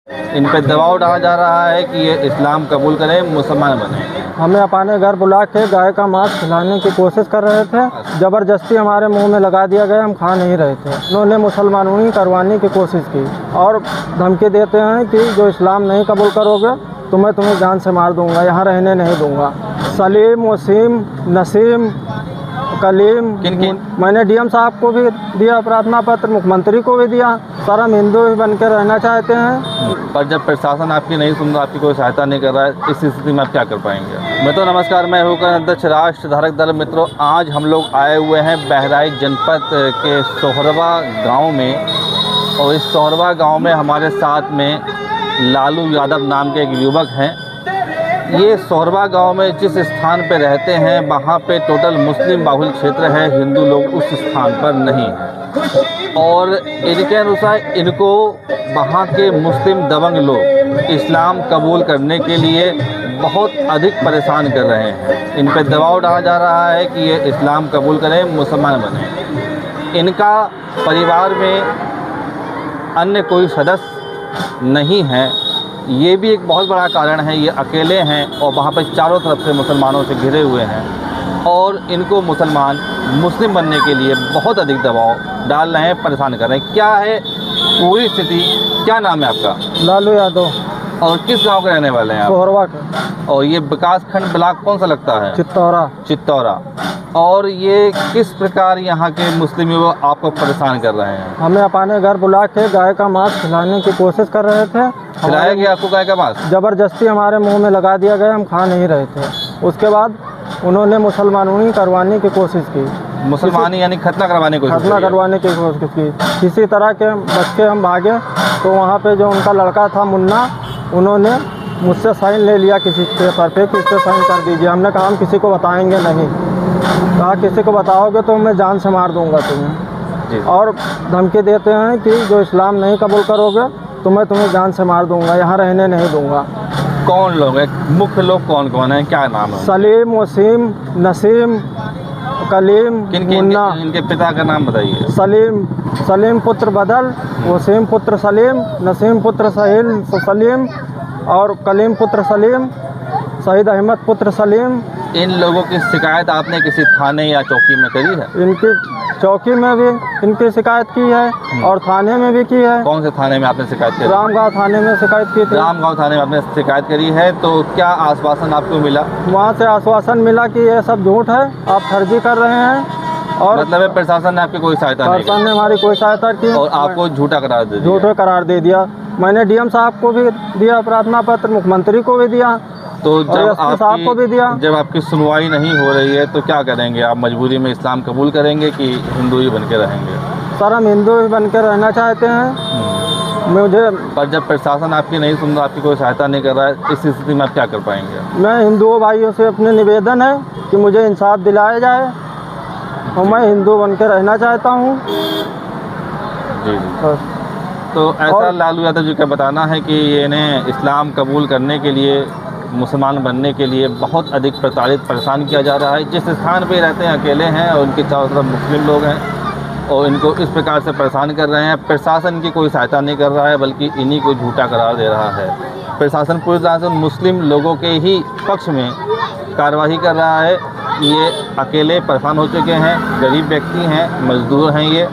इन पे दबाव डाला जा रहा है कि ये इस्लाम कबूल करें, मुसलमान बने। हमें अपने घर बुला के गाय का मांस खिलाने की कोशिश कर रहे थे। ज़बरदस्ती हमारे मुंह में लगा दिया गया, हम खा नहीं रहे थे। उन्होंने मुसलमानी करवाने की कोशिश की और धमकी देते हैं कि जो इस्लाम नहीं कबूल करोगे तो मैं तुम्हें जान से मार दूंगा, यहाँ रहने नहीं दूंगा। सलीम, वसीम, नसीम, कलीम, मैंने डीएम साहब को भी दिया प्रार्थना पत्र, मुख्यमंत्री को भी दिया। सर हम हिंदू ही बन के रहना चाहते हैं। पर जब प्रशासन आपकी नहीं सुन रहा, आपकी कोई सहायता नहीं कर रहा है, इस स्थिति में आप क्या कर पाएंगे? मित्रों नमस्कार, मैं हूँ अध्यक्ष राष्ट्र धारक दल। मित्रों आज हम लोग आए हुए हैं बहराइच जनपद के सोहरवा गांव में, और इस सोहरवा गांव में हमारे साथ में लालू यादव नाम के एक युवक हैं। ये सोहरवा गांव में जिस स्थान पे रहते हैं वहाँ पे टोटल मुस्लिम बाहुल क्षेत्र है, हिंदू लोग उस स्थान पर नहीं हैं। और इनके अनुसार इनको वहाँ के मुस्लिम दबंग लोग इस्लाम कबूल करने के लिए बहुत अधिक परेशान कर रहे हैं। इन पे दबाव डाला जा रहा है कि ये इस्लाम कबूल करें, मुसलमान बने। इनका परिवार में अन्य कोई सदस्य नहीं है, ये भी एक बहुत बड़ा कारण है। ये अकेले हैं और वहाँ पर चारों तरफ से मुसलमानों से घिरे हुए हैं और इनको मुस्लिम बनने के लिए बहुत अधिक दबाव डाल रहे हैं, परेशान कर रहे हैं। क्या है पूरी स्थिति? क्या नाम है आपका? लालू यादव। और किस गांव के रहने वाले हैं आप? सोहरवा के। और ये विकास खंड ब्लॉक कौन सा लगता है? चित्तौरा। और ये किस प्रकार यहाँ के मुस्लिम युवक आपको परेशान कर रहे हैं? हमें अपने घर बुला के गाय का मांस खिलाने की कोशिश कर रहे थे। खिलाया गया आपको गाय का मांस? ज़बरदस्ती हमारे मुंह में लगा दिया गया, हम खा नहीं रहे थे। उसके बाद उन्होंने मुसलमानी करवाने की कोशिश की। मुसलमानी यानी खतना करवाने की कोशिश? खतना करवाने की कोशिश की। किसी तरह के बच के हम भागे तो वहाँ पे जो उनका लड़का था मुन्ना, उन्होंने मुझसे साइन ले लिया किसी पेपर पे कि इस पर साइन कर दीजिए। हमने कहा हम किसी को बताएंगे नहीं। कहा किसी को बताओगे तो मैं जान से मार दूंगा तुम्हें। और धमकी देते हैं कि जो इस्लाम नहीं कबूल करोगे तो मैं तुम्हें जान से मार दूंगा, यहाँ रहने नहीं दूंगा। कौन लोग हैं? मुख्य लोग कौन कौन हैं? क्या नाम है? सलीम, वसीम, नसीम, कलीम, मुन्ना। इनके पिता का नाम बताइए। सलीम पुत्र बदल, वसीम पुत्र सलीम, नसीम पुत्र सलीम और कलीम पुत्र सलीम, शहीद अहमद पुत्र सलीम। इन लोगों की शिकायत आपने किसी थाने या चौकी में करी है? इनकी चौकी में भी इनकी शिकायत की है और थाने में भी की है। कौन से थाने में आपने शिकायत करी? रामगांव थाने में शिकायत की थी। रामगांव थाने में आपने शिकायत करी है, तो क्या आश्वासन आपको मिला? वहाँ से आश्वासन मिला कि ये सब झूठ है, आप फर्जी कर रहे हैं। और मतलब प्रशासन ने आपकी कोई सहायता नहीं की? प्रशासन ने हमारी कोई सहायता की और आपको झूठा करार दे दिया? झूठा करार दे दिया। मैंने डीएम साहब को भी दिया प्रार्थना पत्र, मुख्यमंत्री को भी दिया, तो जब आपकी सुनवाई नहीं हो रही है तो क्या करेंगे आप? मजबूरी में इस्लाम कबूल करेंगे कि हिंदू ही बन के रहेंगे? सर हम हिंदू ही बन के रहना चाहते हैं। मुझे पर जब प्रशासन आपकी नहीं सुन रहा, आपकी कोई सहायता नहीं कर रहा है, इस स्थिति में आप क्या कर पाएंगे? मैं हिंदुओं भाइयों से अपने निवेदन है कि मुझे इंसाफ दिलाया जाए और मैं हिंदू बन के रहना चाहता हूँ। जी। तो ऐसा लालू यादव जी का बताना है कि इन्हें इस्लाम कबूल करने के लिए, मुसलमान बनने के लिए बहुत अधिक प्रताड़ित परेशान किया जा रहा है। जिस स्थान पे रहते हैं अकेले हैं और उनके चारों तरफ मुस्लिम लोग हैं और इनको इस प्रकार से परेशान कर रहे हैं। प्रशासन की कोई सहायता नहीं कर रहा है, बल्कि इन्हीं को झूठा करार दे रहा है। प्रशासन पूरी तरह से मुस्लिम लोगों के ही पक्ष में कार्रवाई कर रहा है। ये अकेले परेशान हो चुके हैं, गरीब व्यक्ति हैं, मजदूर हैं ये।